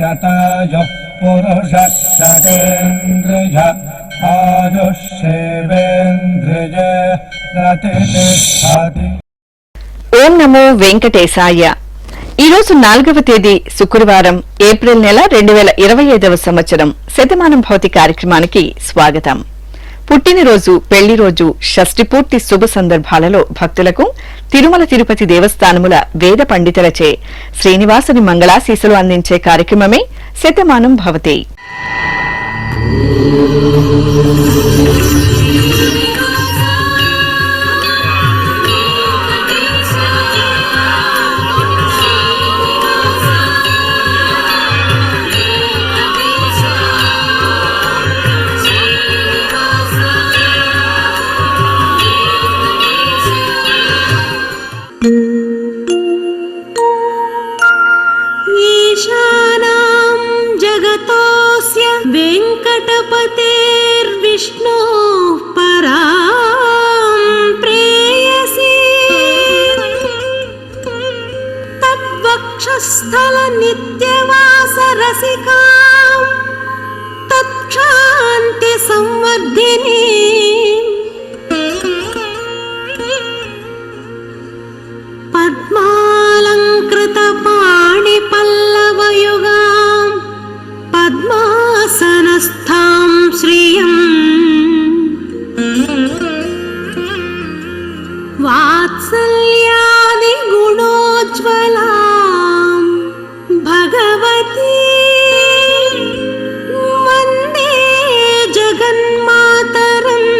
शतायुः पुरुषः शतेन्द्रिय आयुष्येवेन्द्रिय प्रतिष्ठति। ఓం నమో వెంకటేశాయ. ఈ రోజు 4వ తేదీ శుక్రవారం ఏప్రిల్ నెల 2025వ సంవత్సరం శతమానం భౌతి కార్యక్రమానికి స్వాగతం. పుట్టినరోజు, పెళ్లి రోజు, షష్ఠి పూర్తి శుభ సందర్భాలలో భక్తులకు తిరుమల తిరుపతి దేవస్థానముల వేద పండితులచే శ్రీనివాసుని మంగళాశీసులు అందించే కార్యక్రమమే శతమానం భవతి. ईशानां जगतोऽस्य वेङ्कटपतेर्विष्णोः परां प्रेयसी तद्वक्षस्थलनित्यवासरसिकां तत्क्षान्तिसंवर्धिनी पद्मालङ्कृतपाणिपल्लवयुगां पद्मासनस्थां श्रियम् वात्सल्यादिगुणोज्ज्वलां भगवती वन्दे जगन्मातरम्.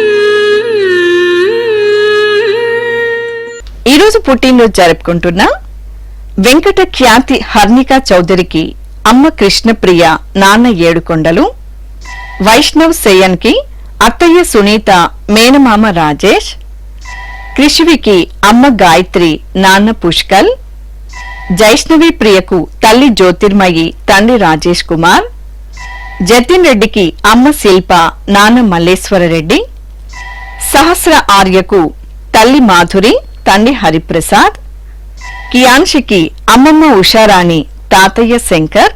ఈ రోజు పుట్టినరోజు జరుపుకుంటున్న వెంకట ఖ్యాతి హర్నిక చౌదరికి అమ్మ కృష్ణప్రియ, నాన్న ఏడుకొండలు, వైష్ణవ్ సేయన్ కి అత్తయ్య సునీత, మేనమామ రాజేష్, కృష్వికి అమ్మ గాయత్రి, నాన్న పుష్కల్, జైష్ణవి ప్రియకు తల్లి జ్యోతిర్మయి, తండ్రి రాజేష్ కుమార్, జతిన్ రెడ్డికి అమ్మ శిల్ప, నాన్న మల్లేశ్వరరెడ్డి, సహస్ర ఆర్యకు తల్లి మాధురి, తండ్రి హరిప్రసాద్, కియాన్షికి అమ్మమ్మ ఉషారాణి, తాతయ్య శంకర్,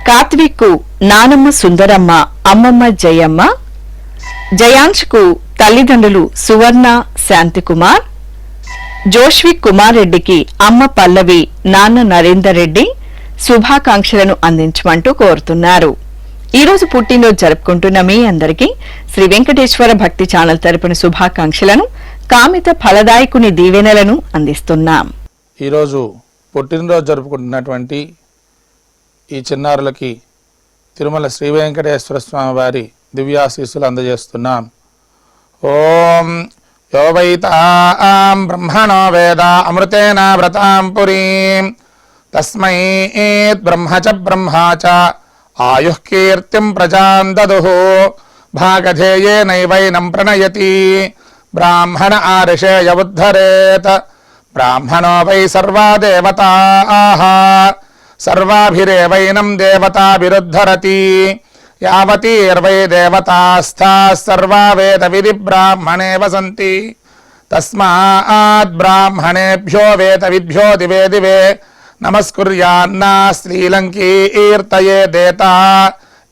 కాత్విక్కు నానమ్మ సుందరమ్మ, అమ్మమ్మ జయమ్మ, జయాంష్కు తల్లిదండ్రులు సువర్ణ, శాంతికుమార్, జోష్విక్ కుమార్ రెడ్డికి అమ్మ పల్లవి, నాన్న నరేందర్ రెడ్డి శుభాకాంక్షలను అందించమంటూ కోరుతున్నారు. ఈ రోజు పుట్టినరోజు జరుపుకుంటున్న మీ అందరికీ శ్రీ వెంకటేశ్వర భక్తి ఛానల్ తరపున శుభాకాంక్షలను, కామిత ఫలదాయకుని దీవెనలను అందిస్తున్నాం. ఈరోజు పుట్టినరోజు జరుపుకుంటున్నటువంటి ఈ చిన్నారులకి తిరుమల శ్రీ వెంకటేశ్వర స్వామి వారి దివ్యాశీస్సులు అందజేస్తున్నాం. ఓం యో వైతాం బ్రహ్మణో వేద అమృతేన వ్రతాం పురీం తస్మై బ్రహ్మ చ బ్రహ్మా చ ఆయుః కీర్తిం ప్రజాం దదుః భాగధేయేనైవైనం ప్రణయతి బ్రాహ్మణ ఆర్షేయ ఉద్ధరేత్ బ్రాహ్మణో వై సర్వా దేవతాః సర్వాభిరేవైనం దేవతాభిరుద్ధరతి యావతీర్వై దేవతాస్థాః సర్వా వేద విధి బ్రాహ్మణే వసంతి తస్మాత్ బ్రాహ్మణేభ్యో వేద విద్భ్యో దివే దివే నమస్కుర్యాన్నా శ్రీలంకీర్తయే దేతా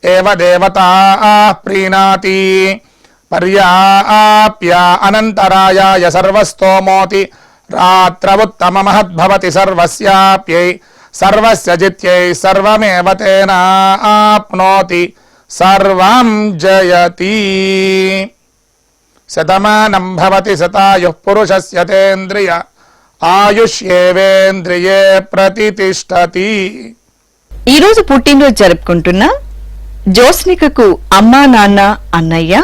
ఏవ దేవతాః ప్రీణాతి పర్యాప్య అనంతరాయాయ సర్వస్తోమోతి రాత్రవుత్తమమహద్భవతి సర్వస్యాప్యై సర్వస్య జిత్యై సర్వమేవ తేనాప్నోతి సర్వం జయతి. శతమానం భవతి శతాయుః పురుషస్య తేంద్రియ ఆయుష్యేవేంద్రియే ప్రతిష్ఠతి. ఈ రోజు పుట్టినరోజు జరుపుకుంటున్న జోస్నికకు అమ్మా నాన్న అన్నయ్య,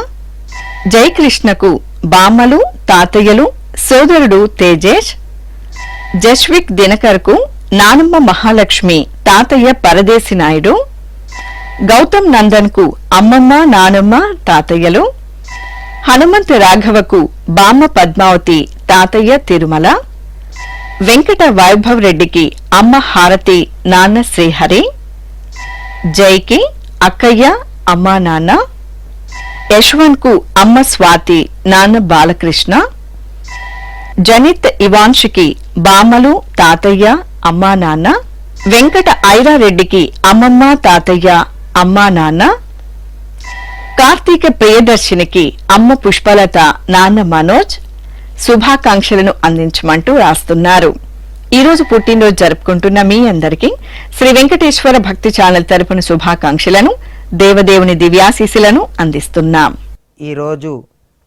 జయకృష్ణకు బామ్మలు, తాతయ్యలు, సోదరుడు తేజేష్, జస్విక్ దినకర్కు నానమ్మ మహాలక్ష్మి, తాతయ్య పరదేశి నాయుడు, గౌతమ్ నందన్కు అమ్మమ్మ, నానమ్మ, తాతయ్యలు, హనుమంత రాఘవకు బామ్మ పద్మావతి, తాతయ్య తిరుమల, వెంకట వైభవ్ రెడ్డికి అమ్మ హారతి, నాన్న శ్రీహరి, జైకి అక్కయ్య, అమ్మా నాన్న, యశ్వంత్కు అమ్మ స్వాతి, నాన్న బాలకృష్ణ, జనిత్ ఇవాన్షికి బామ్మలు, తాతయ్య, అమ్మా నాన్న, వెంకట ఐరారెడ్డికి అమ్మమ్మ తాతయ్య అమ్మా నాన్న, కార్తీక ప్రియదర్శినికి అమ్మ పుష్పలత నాన్న మనోజ్ శుభాకాంక్షలను అందించమంటూ రాస్తున్నారు. ఈ రోజు పుట్టినరోజు జరుపుకుంటున్న మీ అందరికీ శ్రీ వెంకటేశ్వర భక్తి ఛానల్ తరపున శుభాకాంక్షలను, దేవదేవుని దివ్యాశీస్సులను అందిస్తున్నాం. ఈరోజు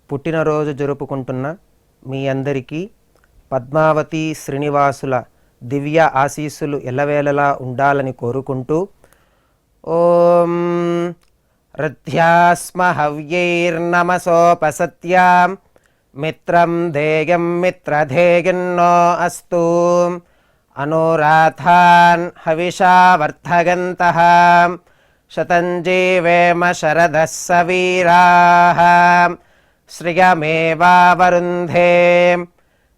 పుట్టినరోజు జరుపుకుంటున్న మీ అందరికీ పద్మావతి శ్రీనివాసుల దివ్య ఆశీస్సులు ఎల్లవేళలా ఉండాలని కోరుకుంటూ ఓం రథ్యాస్మ హవ్యైర్నమసోపసత్యాం మిత్రం ధేయం మిత్రధేయన్నో అస్తు అనురాధాన్ హవిషా వర్ధగంతః శతం జీవేమ శరదః సవీరాః శ్రియమేవావరుంధే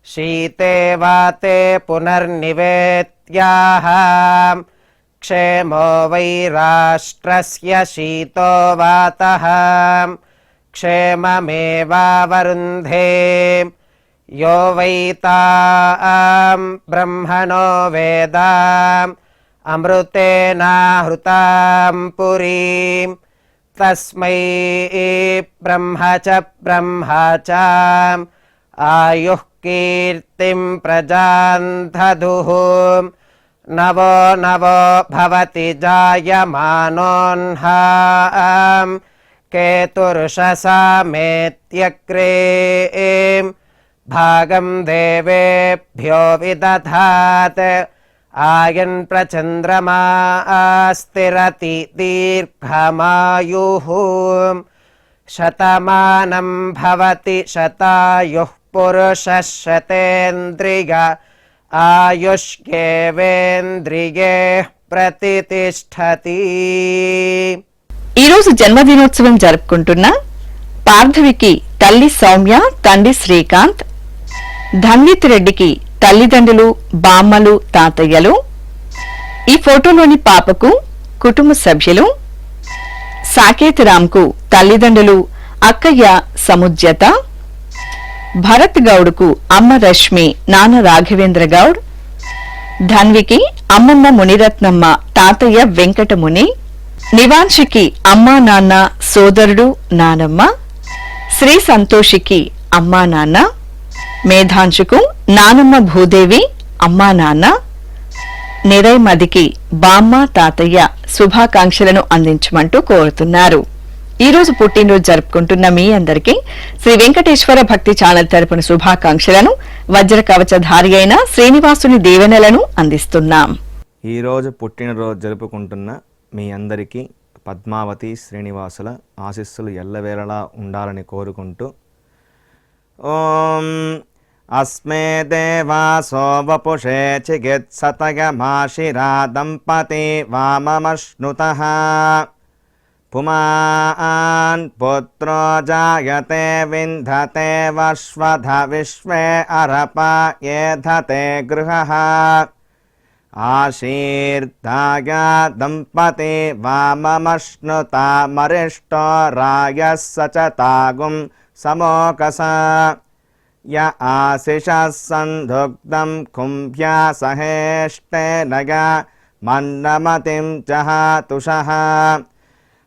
శీతే వాతే పునర్నివేత్యాః క్షేమో వై రాష్ట్రస్య శీతో వాతః క్షేమమేవావరుంధే యో వై తాం బ్రహ్మణో వేద అమృతేనాహృతాం పురీం తస్మై బ్రహ్మ చ ఆయుః కీర్తిం ప్రజాం దదుః నవో నవో భవతి జాయమానోన్హాం కేతుర్షసామేత్యగ్రే భాగం దేవేభ్యో విదధాత్ ఆయన్ ప్రచంద్రమా స్థిరతి దీర్ఘమాయుః శతమానం భవతి శతాయుః పురుషः శతేంద్రియ ఆయుష్యేవేంద్రియే ప్రతిష్ఠతి. ఈరోజు జన్మదినోత్సవం జరుపుకుంటున్న పార్థవికి తల్లి సౌమ్య, తండ్రి శ్రీకాంత్, ధన్విత్ రెడ్డికి తల్లిదండ్రులు, బామ్మలు, తాతయ్యలు, ఈ ఫోటోలోని పాపకు కుటుంబ సభ్యులు, సాకేత్ రామ్కు తల్లిదండ్రులు, అక్కయ్య సముజ్యత, భరత్ గౌడ్కు అమ్మ రష్మి, నాన్న రాఘవేంద్ర గౌడ్, ధన్వికి అమ్మమ్మ మునిరత్నమ్మ, తాతయ్య వెంకటముని, నివాన్షికి అమ్మా నాన్న, సోదరుడు, నానమ్మ, శ్రీ సంతోషికి అమ్మా నాన్న, మేధాంశుకు నానమ్మ భూదేవి, అమ్మా నాన్న, నిరైమదికి బామ్మ, తాతయ్య శుభాకాంక్షలను అందించమంటూ కోరుతున్నారు. ఈ రోజు పుట్టినరోజు జరుపుకుంటున్న మీ అందరికీ శ్రీ వెంకటేశ్వర భక్తి ఛానల్ తరపున శుభాకాంక్షలను, వజ్ర కవచధారి అయిన శ్రీనివాసుని దీవెనలను అందిస్తున్నాం. ఈరోజు పుట్టినరోజు జరుపుకుంటున్న మీ అందరికీ పద్మావతి శ్రీనివాసుల ఆశీస్సులు ఎల్లవేళలా ఉండాలని కోరుకుంటూ ఓం అస్మే దేవాసో వపుషే చికిత్సతయమాశిరా దంపతి వామమశ్నుతః పుమాన్ పుత్రో జాయతే వింధతే వశ్వధ విశ్వే అరప ఏధతే గృహః ఆశీర్దాయ దంపతి వామమశ్నుతా మరిష్టో రాయః సచతాగుం సమోకస య ఆశిషः సంధుగ్ధం కుంభ్యా సహేష్టేనయ మన్నమతిం జహాతుషః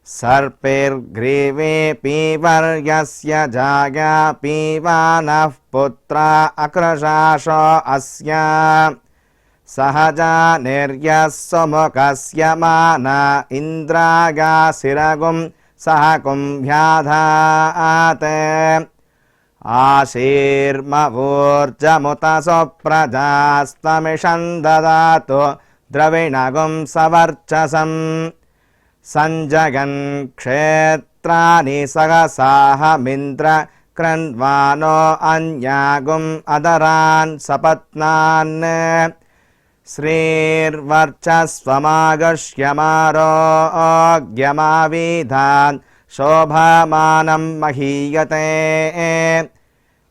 సర్పైర్గ్రీవే పీవర్యస్య జాయా పీవానః పుత్రా అక్రశాశో అస్య సహజా నిర్యస్సుముఖస్య మాన ఇంద్రాగాశిరగుం సహ కుంభ్యాధాత్ ఆశీర్మవోర్జముత సుప్రజాస్తమిషం దదాతు ద్రవిణగుం సవర్చసం సంజగన్ క్షేత్రాని సహసాహమింద్ర క్రన్వానో అన్యాగుం అదరాన్ సపత్నాన్ శ్రీర్వర్చస్వమాగష్యమారోగ్యమావిధాన్ శోభమానం మహీయతే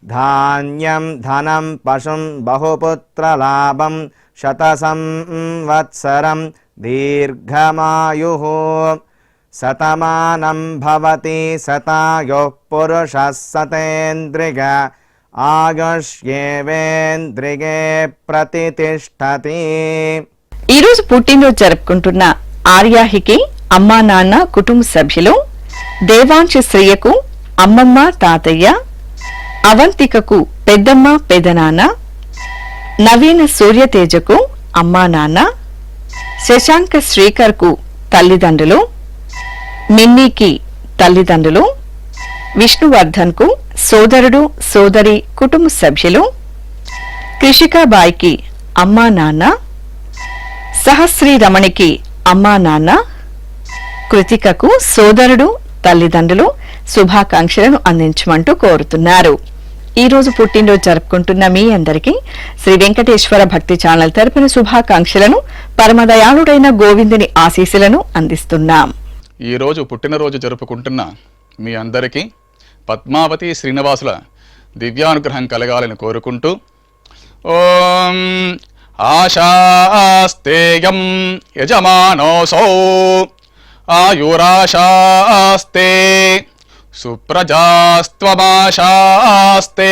ధాన్యం ధనం పశుం బహుపుత్రలాభం శతసంవత్సరం దీర్ఘమాయుః శతమానం భవతి శతాయుః పురుషः శతేంద్రియ ఆయుష్యేవేంద్రియే ప్రతిష్ఠతి. ఈరోజు పుట్టినరోజు జరుపుకుంటున్న ఆర్యాహికి అమ్మా నాన్న కుటుంబ సభ్యులు, దేవాంశ శ్రియకు అమ్మమ్మ తాతయ్య, అవంతికకు పెద్దమ్మ పెదనాన్న, నవీన సూర్యతేజకు అమ్మా నాన్న, శశాంక శ్రీకర్కు తల్లిదండ్రులు, మిన్నీకి తల్లిదండ్రులు, విష్ణువర్ధన్కు సోదరుడు సోదరి కుటుంబ సభ్యులు, కృషికాబాయికి అమ్మా నాన్న, సహశ్రీ రమణికి అమ్మా నాన్న, కృతికకు సోదరుడు తల్లిదండ్రులు శుభాకాంక్షలను అందించమంటూ కోరుతున్నారు. ఈ రోజు పుట్టినరోజు జరుపుకుంటున్న మీ అందరికీ శ్రీ వెంకటేశ్వర భక్తి ఛానల్ తరపున శుభాకాంక్షలను, పరమదయాళుడైన గోవిందుని ఆశీస్సులను అందిస్తున్నాం. ఈ రోజు పుట్టినరోజు జరుపుకుంటున్న మీ అందరికీ పద్మావతి శ్రీనివాసుల దివ్యానుగ్రహం కలగాలని కోరుకుంటూ ఓం ఆశాస్తేయం యజమానోసౌ ఆయురాశాస్తే సుప్రజాస్త్వమాశాస్తే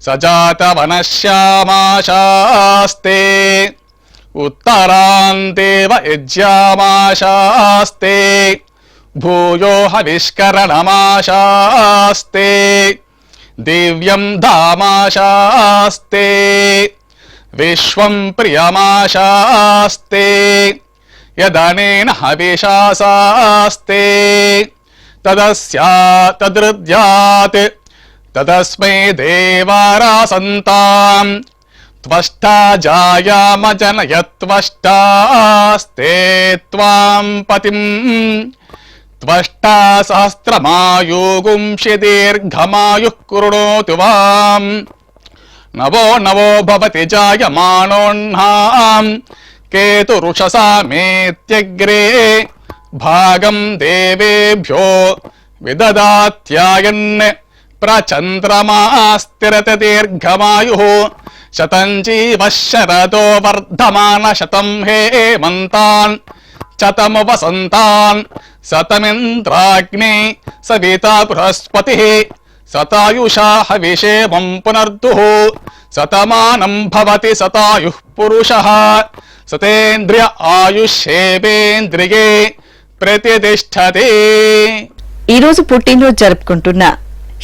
సజాతవనశ్యామాశాస్తే ఉత్తరాంతేవ యజ్యామాశాస్తే భూయో హవిష్కరణమాశాస్తే దివ్యం ధామాశాస్తే విశ్వం ప్రియమాశాస్తే యదనేన హవిషాసాస్తే తదృద్యాత్ తదస్మై దేవారాసంతాం త్వష్టా జాయామజనయత్వష్టాస్తే త్వాం పతిం త్వష్టా సహస్రమాయుగుంషి దీర్ఘమాయుః కృణోతు వాం నవో నవో భవతి జాయమానోన్హాం కేతురుషసామేత్యగ్రే భాగం దేవేభ్యో విదదాత్యాయన్ ప్రచంద్రమాస్తిరత దీర్ఘమాయుః శతం జీవ శరదో వర్ధమాన శతం హేమంతాన్ శతము వసంతాన్ శతమింద్రాగ్ని సవితా బృహస్పతి శతాయుషా హవిషేమం పునర్దుః శతమానం భవతి శతాయుః పురుషః సతేంద్రియ ఆయుష్యేవేంద్రియే ప్రతిష్టతే. ఈరోజు పుట్టినరోజు జరుపుకుంటున్న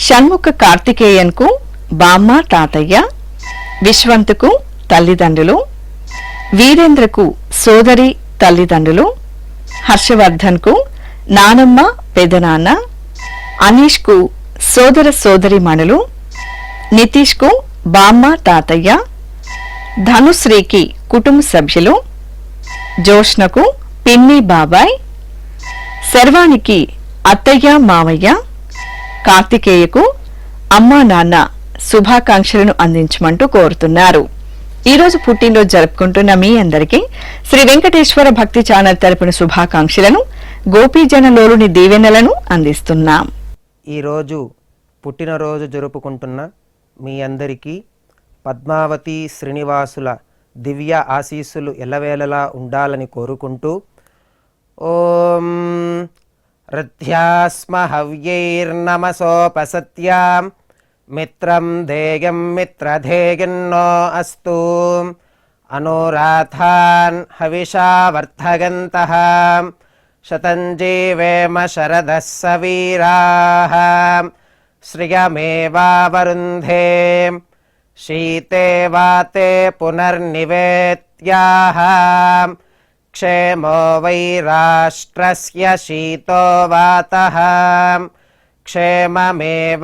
షణ్ముఖ కార్తికేయన్కు బామ్మ తాతయ్య, విశ్వంతుకు తల్లిదండ్రులు, వీరేంద్రకు సోదరి తల్లిదండ్రులు, హర్షవర్ధన్కు నానమ్మ పెదనాన్న, అనీష్కు సోదర సోదరిమణులు, నితీష్కు బామ్మ తాతయ్య, ధనుశ్రీకి కుటుంబ సభ్యులు, జోష్నకు పిన్ని బాబాయ్, శర్వానికి అత్తయ్య మామయ్య, కార్తికేయకు అమ్మా నాన్న శుభాకాంక్షలను అందించమంటూ కోరుతున్నారు. ఈ రోజు పుట్టినరోజు జరుపుకుంటున్న మీ అందరికీ శ్రీ వెంకటేశ్వర భక్తి ఛానల్ తరపున శుభాకాంక్షలను, గోపీజనలోలుని దీవెనలను అందిస్తున్నాం. ఈరోజు పుట్టినరోజు జరుపుకుంటున్న మీ అందరికీ పద్మావతి శ్రీనివాసుల దివ్య ఆశీస్సులు ఎల్లవేళలా ఉండాలని కోరుకుంటూ ఓం రథ్యాస్మ హవ్యైర్నమసోపసత్యాం మిత్రం ధేయం మిత్రధేయన్నో అస్తు అనురాధాన్ హవిషా వర్ధగంతః శతం జీవేమ శరదః సవీరాః శ్రియమేవావరుంధే శీతే వాతే పునర్నివేత్యాః క్షేమో వై రాష్ట్రస్య శీతో వాతః క్షేమమేవావరుంధే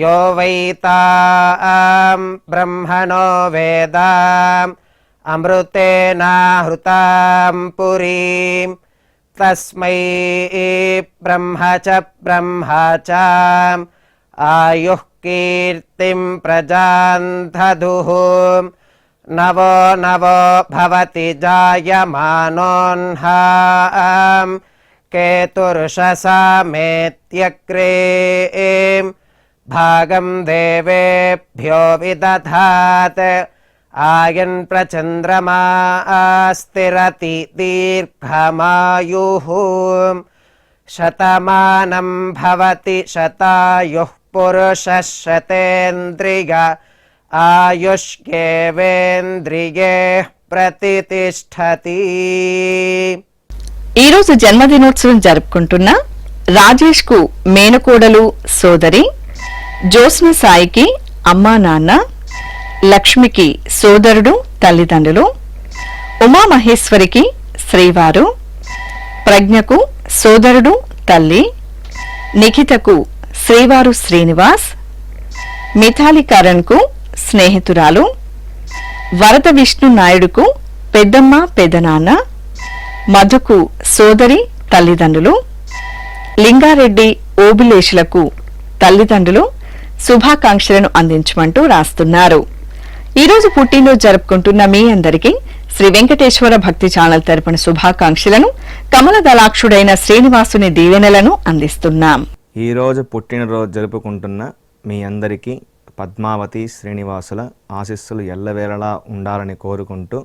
యో వై తాం బ్రహ్మణో వేద అమృతేనాహృతాం పురీం తస్మై బ్రహ్మ చ ఆయుః కీర్తిం ప్రజాం దదుః నవో నవో భవతి జాయమానోన్హాం కేతుర్షసామేత్యగ్రే భాగం దేవేభ్యో విదధాత్ ఆయన్ ప్రచంద్రమాస్తిరతి దీర్ఘమాయుః శతమానం భవతి శతాయుః పురుషः శతేంద్రియ ఆయుష్యేవేంద్రియే ప్రతిష్టతి. ఈ రోజు జన్మదినోత్సవం జరుపుకుంటున్న రాజేష్ కు మేనకోడలు సోదరి, జ్యోత్స్న సాయికి అమ్మా నాన్న, లక్ష్మికి సోదరుడు తల్లిదండ్రులు, ఉమామహేశ్వరికి శ్రీవారు, ప్రజ్ఞకు సోదరుడు తల్లి, నిఖితకు శ్రీవారు శ్రీనివాస్, మిథాలి కరణ్కు స్నేహితురాలు, వరద విష్ణు నాయుడుకు పెద్దమ్మ పెదనాన్న, మధుకు సోదరి తల్లిదండ్రులు, లింగారెడ్డి ఓబులేషులకు తల్లిదండ్రులు శుభాకాంక్షలను అందించమంటూ రాస్తున్నారు. ఈరోజు పుట్టినరోజు జరుపుకుంటున్న మీ అందరికీ శ్రీ వెంకటేశ్వర భక్తి ఛానల్ తరపున శుభాకాంక్షలను, కమల దళాక్షుడైన శ్రీనివాసుని దీవెనలను అందిస్తున్నాం. ఈరోజు పుట్టినరోజు జరుపుకుంటున్న మీ అందరికీ పద్మావతి శ్రీనివాసుల ఆశీస్సులు ఎల్లవేళలా ఉండాలని కోరుకుంటూ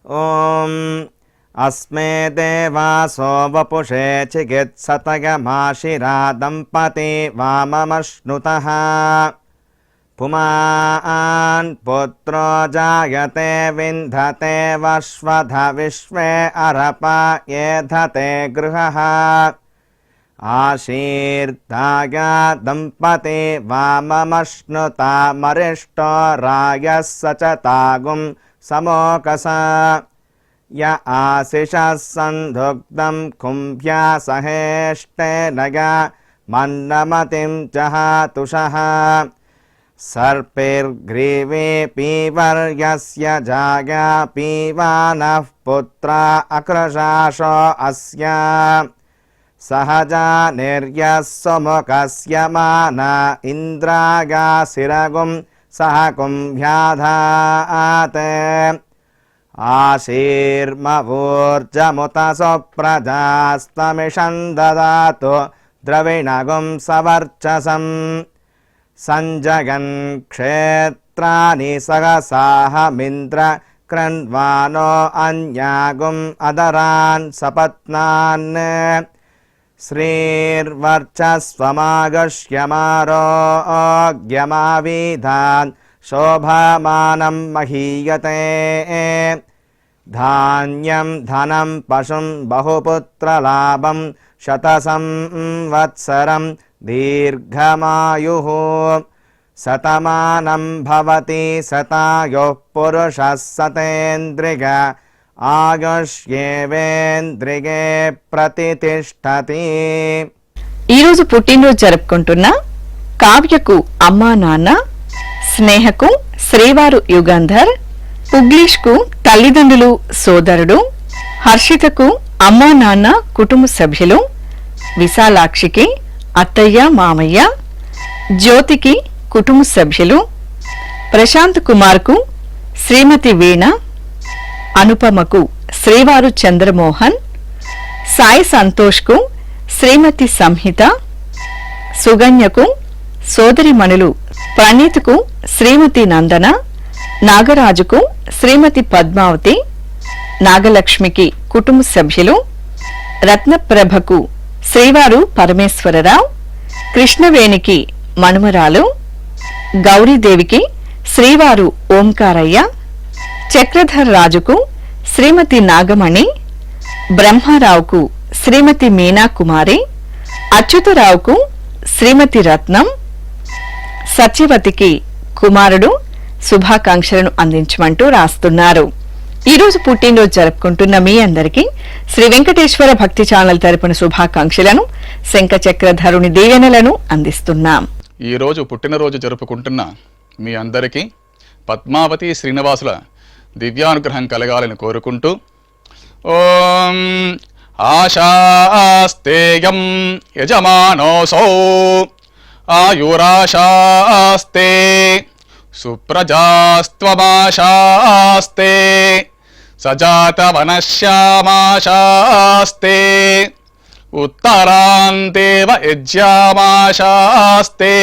ఓం అస్మే దేవాసో వపుషే చికిత్సతగమాశిరా దంపతి వామమశ్నుతః పుమాన్ పుత్రో జాయతే వింధతే వశ్వధ విశ్వే అరప ఏధతే గృహః ఆశీర్దాయ దంపతి వామమశ్నుతామరిష్టో రాయः సచతాగుం సమోకస య ఆశిషः సంధుగ్ధం కుంభ్యా సహేష్టేనయ మన్నమతిం జహాతుషః సర్పైర్గ్రీవే పీవర్యస్య జాయా పీవానః పుత్రా అక్రశాశో అస్య సహజా నిర్యస్సుముఖస్య మాన ఇంద్రాగాశిరగుం సహ కుంభ్యాధాత్ ఆశీర్మవూర్జముత సుప్రజాస్తమిషం దదాతు ద్రవిణగుం సవర్చసం సంజగన్ క్షేత్రాని సహసాహమింద్ర క్రన్వానో అన్యాగుం అదరాన్ సపత్నాన్ శ్రీర్వర్చస్వమాగష్యమారోగ్యమావిధాన్ శోభమానం మహీయతే ధాన్యం ధనం పశుం బహుపుత్రలాభం శతసంవత్సరం దీర్ఘమాయుః శతమానం భవతి శతాయుః పురుషः శతేంద్రియ ఆయుష్యేవేంద్రియే ప్రతిష్టతి. ఈరోజు పుట్టినరోజు జరుపుకుంటున్న కావ్యకు అమ్మా నాన్న, స్నేహకు శ్రీవారు యుగంధర్, పుగ్లీష్కు తల్లిదండ్రులు సోదరుడు, హర్షితకు అమ్మా నాన్న కుటుంబ సభ్యులు, విశాలాక్షికి అత్తయ్య మామయ్య, జ్యోతికి కుటుంబ సభ్యులు, ప్రశాంత్ కుమార్కు శ్రీమతి వీణ, అనుపమకు శ్రీవారు చంద్రమోహన్, సాయి సంతోష్కు శ్రీమతి సంహిత, సుగన్యకు సోదరిమణులు ప్రణీత్కు శ్రీమతి నందన, నాగరాజుకు శ్రీమతి పద్మావతి, నాగలక్ష్మికి కుటుంబ సభ్యులు, రత్నప్రభకు శ్రీవారు పరమేశ్వరరావు, కృష్ణవేణికి మనుమరాలు, గౌరీదేవికి శ్రీవారు ఓంకారయ్య, చక్రధర్ రాజుకు శ్రీమతి నాగమణి, బ్రహ్మారావుకు శ్రీమతి మీనాకుమారి, అచ్యుతరావుకు శ్రీమతి రత్నం, సత్యవతికి కుమారుడు శుభాకాంక్షలను అందించమంటూ రాస్తున్నారు. ఈరోజు పుట్టినరోజు జరుపుకుంటున్న మీ అందరికీ శ్రీ వెంకటేశ్వర భక్తి ఛానల్ తరపున శుభాకాంక్షలను, శంఖ చక్రధరుని దీవెనలను అందిస్తున్నాం. ఈరోజు పుట్టినరోజు జరుపుకుంటున్న మీ అందరికీ పద్మావతి శ్రీనివాసుల దివ్యానుగ్రహం కలగాలని కోరుకుంటూ ఓం ఆశాస్తేయం యజమానోసౌ ఆయురాశాస్తే సుప్రజాస్త్వమాశాస్తే సజాతవనశ్యామాశాస్తే ఉత్తరాంతేవ యజ్యామాశాస్తే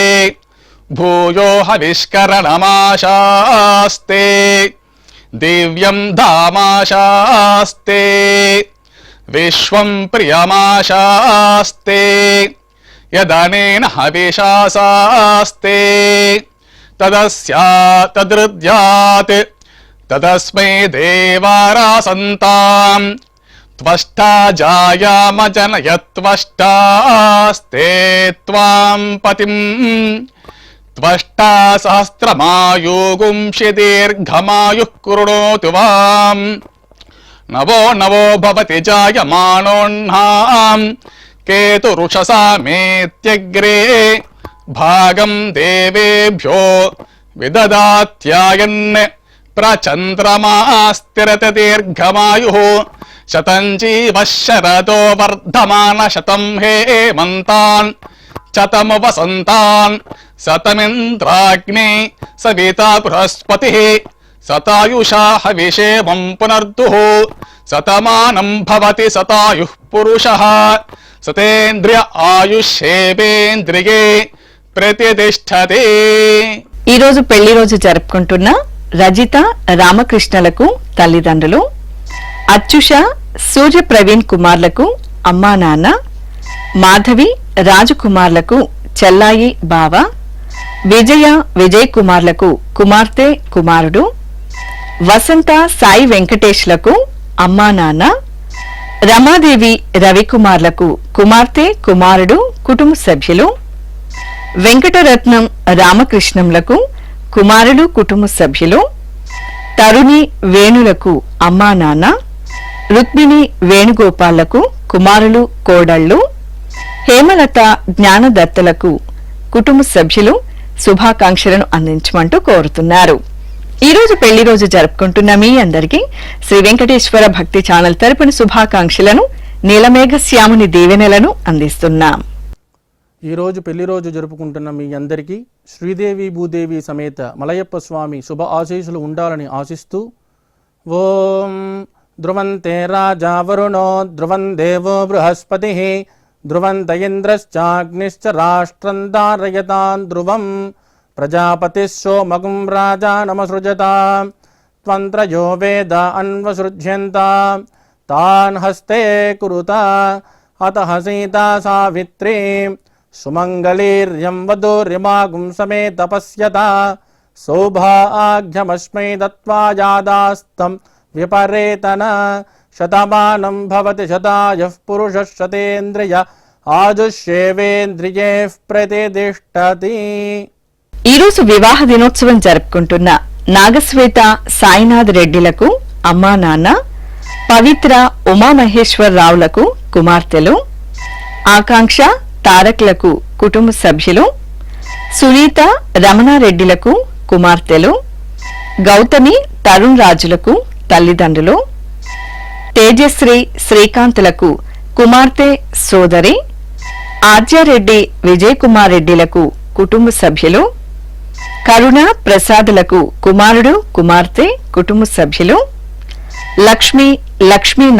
భూయో హవిష్కరణమాశాస్తే దివ్యం ధామాశాస్తే విశ్వం ప్రియమాశాస్తే యదనేన హవిషాసాస్తే తదస్యాతదృద్యాత్ తదస్మై దేవారాసంతాం త్వష్టా జాయామజనయత్వష్టాస్తే త్వాం పతిం త్వష్టా సహస్రమాయుగుంషి దీర్ఘమాయుః కృణోతు వాం నవో నవో భవతి జాయమానోన్నాం కేతురుషసామేత్యగ్రే భాగం దేవేభ్యో విదదాత్యాయన్ ప్రచంద్రమాస్తిరత దీర్ఘమాయుః శతం జీవ శరదో వర్ధమాన శతం హేమంతాన్ శతము వసంతాన్ శతమింద్రాగ్ని సవితా బృహస్పతిః శతాయుషా హవిషేమం పునర్దుః శతమానం భవతి శతాయుః పురుషః శతేంద్రియ ఆయుష్యేవేంద్రియే ప్రతిష్టతే. ఈ రోజు పెళ్లి రోజు జరుపుకుంటున్న రజిత రామకృష్ణలకు తల్లిదండ్రులు, అచ్యుష సూర్య ప్రవీణ్ కుమార్లకు అమ్మా నాన్న, మాధవి రాజకుమార్లకు చెల్లాయి బావ, విజయ విజయ్ కుమార్లకు కుమార్తె కుమారుడు, వసంత సాయి వెంకటేష్లకు అమ్మా నాన్న, రమాదేవి రవికుమార్లకు కుమార్తె కుమారుడు కుటుంబ సభ్యులు, వెంకటరత్నం రామకృష్ణంలకు కుమారుడు కుటుంబ సభ్యులు, తరుణి వేణులకు అమ్మా నాన్న, రుక్మిణి వేణుగోపాలకు కుమారులు కోడళ్లు, హేమలత జ్ఞానదత్తలకు కుటుంబ సభ్యులు శుభాకాంక్షలను అందించమంటూ కోరుతున్నారు. ఈ రోజు పెళ్లి రోజు జరుపుకుంటున్న మీ అందరికీ శ్రీ వెంకటేశ్వర భక్తి ఛానల్ తరపున శుభాకాంక్షలను, నీలమేఘ శ్యాముని దీవెనలను అందిస్తున్నాం. ఈరోజు పెళ్లి రోజు జరుపుకుంటున్న మీ అందరికీ శ్రీదేవి భూదేవి సమేత మలయప్ప స్వామి శుభ ఆశీస్సులు ఉండాలని ఆశిస్తూ ఓం ధ్రువంతే రాజా వరుణో ధ్రువం దేవో బృహస్పతి ధ్రువంత ఇంద్రశ్చాగ్నిశ్చ రాష్ట్రం ధారయతాన్ ధ్రువం ప్రజాపతిः సోమగుం రాజా నమసృజతాం త్వంత్రయో వేద అన్వసృజ్యంతా తాన్ హస్తే కురుతా అతః సీతా సావిత్రీ సుమంగళీర్యం వధూర్యమాగుం సమే తపస్యత సౌభాగ్యమస్మై దత్వా యాదాస్తం విపరేతన శతమానం భవతి శతాయః పురుషः శతేంద్రియ ఆయుష్యేవేంద్రియే ప్రతిష్టతి. ఈరోజు వివాహ దినోత్సవం జరుపుకుంటున్న నాగశ్వేత సాయినాథ్ రెడ్డిలకు అమ్మా నాన్న, పవిత్ర ఉమామహేశ్వరరావులకు కుమార్తెలు, ఆకాంక్ష తారక్లకు కుటుంబ సభ్యులు, సునీత రమణారెడ్డిలకు కుమార్తెలు, గౌతమి తరుణ్ రాజులకు తల్లిదండ్రులు, తేజశ్రీ శ్రీకాంత్లకు కుమార్తె సోదరి, ఆర్యారెడ్డి విజయ్ కుమార్ రెడ్డిలకు కుటుంబ సభ్యులు, కరుణ ప్రసాదులకు కుమారుడు కుమార్తె కుటుంబ సభ్యులు, లక్ష్మీ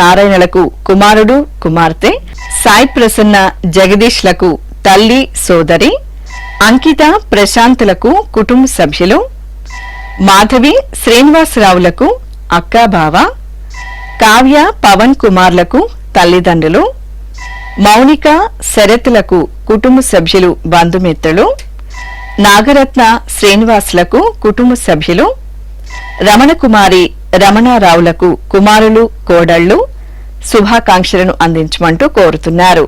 నారాయణలకు కుమారుడు కుమార్తె, సాయి ప్రసన్న జగదీష్లకు తల్లి సోదరి, అంకిత ప్రశాంతులకు కుటుంబ సభ్యులు, మాధవి శ్రీనివాసరావులకు అక్కా బావ, కావ్య పవన్ కుమార్లకు తల్లిదండ్రులు, మౌనిక శరత్లకు కుటుంబ సభ్యులు బంధుమిత్రులు, నాగరత్న శ్రీనివాసులకు కుటుంబ సభ్యులు, రమణకుమారి రమణారావులకు కుమారులు కోడళ్లు శుభాకాంక్షలను అందించమంటూ కోరుతున్నారు.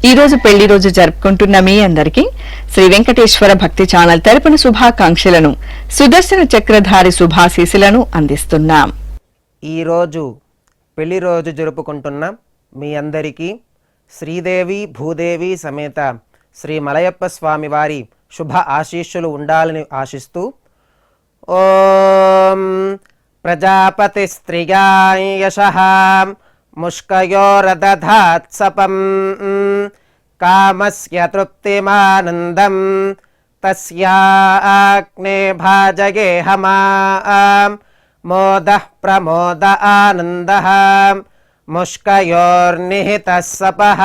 ఈ రోజు పెళ్లి రోజు జరుపుకుంటున్న మీ అందరికీ శ్రీ వెంకటేశ్వర భక్తి ఛానల్ తరపున శుభాకాంక్షలను, సుదర్శన చక్రధారి శుభాశీసులను అందిస్తున్నాం. ఈరోజు పెళ్లి రోజు జరుపుకుంటున్న మీ అందరికీ శ్రీదేవి భూదేవి సమేత శ్రీ మలయప్ప స్వామి వారి శుభ ఆశీస్సులు ఉండాలని ఆశిస్తూ ఓం ప్రజాపతి స్త్రియాయ యశః ముష్కయోరదధాత్సపం కామస్య తృప్తిమానందం తస్యాగ్నే భాజయేహమాం మోదః ప్రమోద ఆనందః ముష్కయోర్నిహితः సపః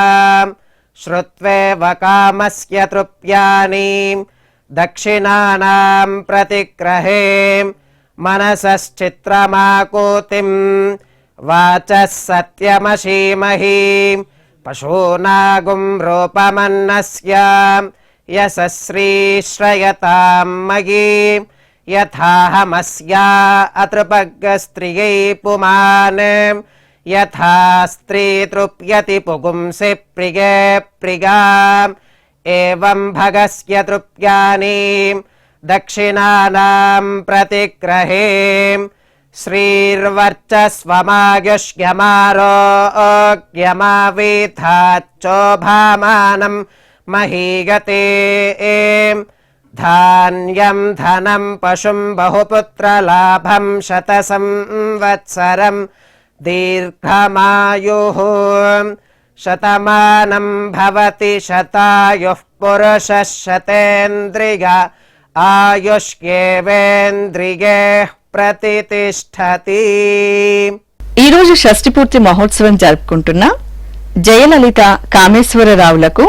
శ్రుత్వేవ కామస్య తృప్యాని దక్షిణానాం ప్రతిగ్రహే మనసశ్చిత్రమాకూతిం వాచः సత్యమశీమహి పశూనాగుం రూపమన్నస్య యశశ్రీశ్రయతాం మయీ యథాహమస్యా అతృపగ్గస్త్రియై పుమాన్ యథా స్త్రీ తృప్యతి పుగుంసి ప్రియే ప్రియాం ఏవం భగస్య తృప్యాని దక్షిణానాం ప్రతిగ్రహే శ్రీర్వర్చస్వమాయుష్యమారోగ్యమావిధాచ్చోభామానం మహీగతే ధాన్యం ధనం పశుం బహుపుత్రలాభం శతసంవత్సరం దీర్ఘమాయుః శతమానం భవతి శతాయుః పురుషः శతేంద్రియ ఆయుష్యేవేంద్రియే ప్రతితిష్ఠతి. ఈ రోజు షష్ఠి పూర్తి మహోత్సవం జరుపుకుంటున్న జయలలిత కామేశ్వరరావులకు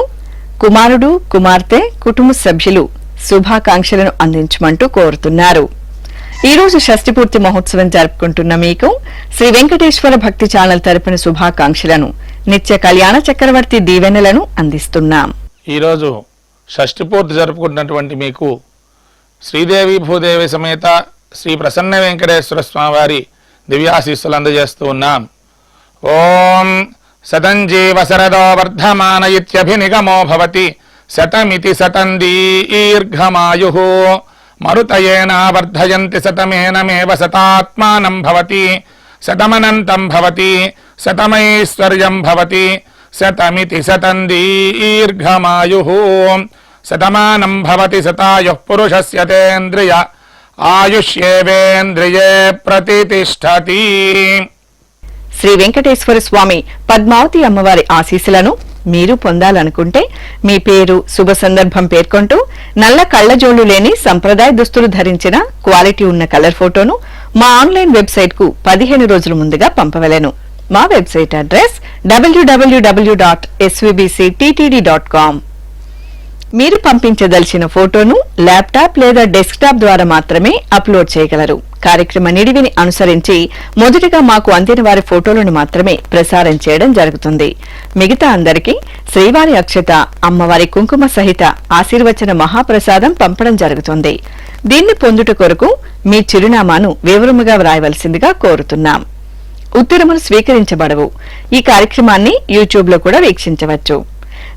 కుమారుడు కుమార్తె కుటుంబ సభ్యులు శుభాకాంక్షలను అందించమంటూ కోరుతున్నారు. ఈ రోజు షష్ఠి పూర్తి మహోత్సవం జరుపుకుంటున్న మీకు శ్రీ వెంకటేశ్వర భక్తి ఛానల్ తరపున శుభాకాంక్షలను, నిత్య కళ్యాణ చక్రవర్తి దీవెనలను అందిస్తున్నాం. ఈరోజు షష్ఠి పూర్తి జరుపుకుంటున్నటువంటి మీకు శ్రీదేవి భూదేవి సమేత శ్రీ ప్రసన్న వెంకటేశ్వర స్వామి వారి దివ్యాశీస్సులు అందజేస్తూ ఉన్నాం. ఓం శతంజీవ శరదో వర్ధమాన ఇత్యభినిగమో భవతి శతమితి శతం దీర్ఘమాయుః మరుతయేన వర్ధయంతి శతమేనమేవ శతాత్మానం భవతి శతమనంతం భవతి శతమైశ్వర్యం భవతి శతమితి శతం దీర్ఘమాయుః శతమానం భవతి శతాయుః పురుషస్య తేంద్రియ ఆయుష్యేవేంద్రియే ప్రతితిష్ఠతి. శ్రీ వెంకటేశ్వర స్వామి పద్మావతి అమ్మవారి ఆశీస్సులను మీరు పొందాలనుకుంటే మీ పేరు, శుభ సందర్భం పేర్కొంటూ నల్ల కళ్లజోళ్లు లేని సంప్రదాయ దుస్తులు ధరించిన క్వాలిటీ ఉన్న కలర్ ఫోటోను మా ఆన్లైన్ వెబ్సైట్ కు 15 రోజుల ముందుగా పంపవలెను. మా వెబ్సైట్ అడ్రస్ www.svbcttd.com. మీరు పంపించదలిచిన ఫోటోను ల్యాప్టాప్ లేదా డెస్క్టాప్ ద్వారా మాత్రమే అప్లోడ్ చేయగలరు. కార్యక్రమ నిడివిని అనుసరించి మొదటిగా మాకు అందిన వారి ఫోటోలను మాత్రమే ప్రసారం చేయడం జరుగుతుంది. మిగతా అందరికీ శ్రీవారి అక్షత, అమ్మవారి కుంకుమ సహిత ఆశీర్వచన మహాప్రసాదం పంపడం జరుగుతుంది. దీన్ని పొందుట కొరకు మీ చిరునామాను వివరముగా వ్రాయవలసిందిగా కోరుతున్నాం. ఉత్తరములు స్వీకరించబడవు. ఈ కార్యక్రమాన్ని యూట్యూబ్ లో కూడా వీక్షించవచ్చు.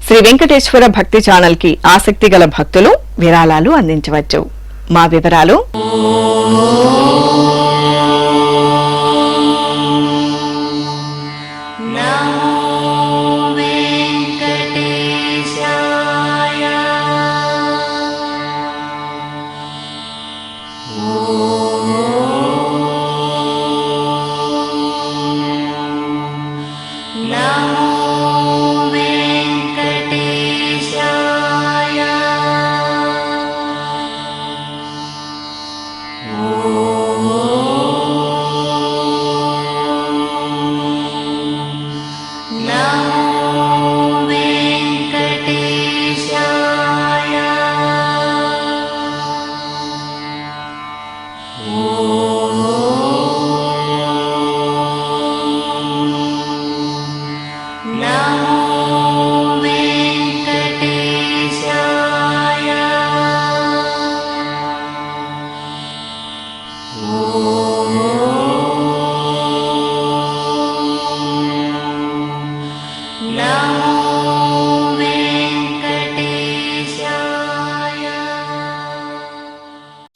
శ్రీ వెంకటేశ్వర భక్తి ఛానల్ కి ఆసక్తి గల భక్తులు విరాళాలు అందించవచ్చు. మా వివరాలు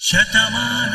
శతమానం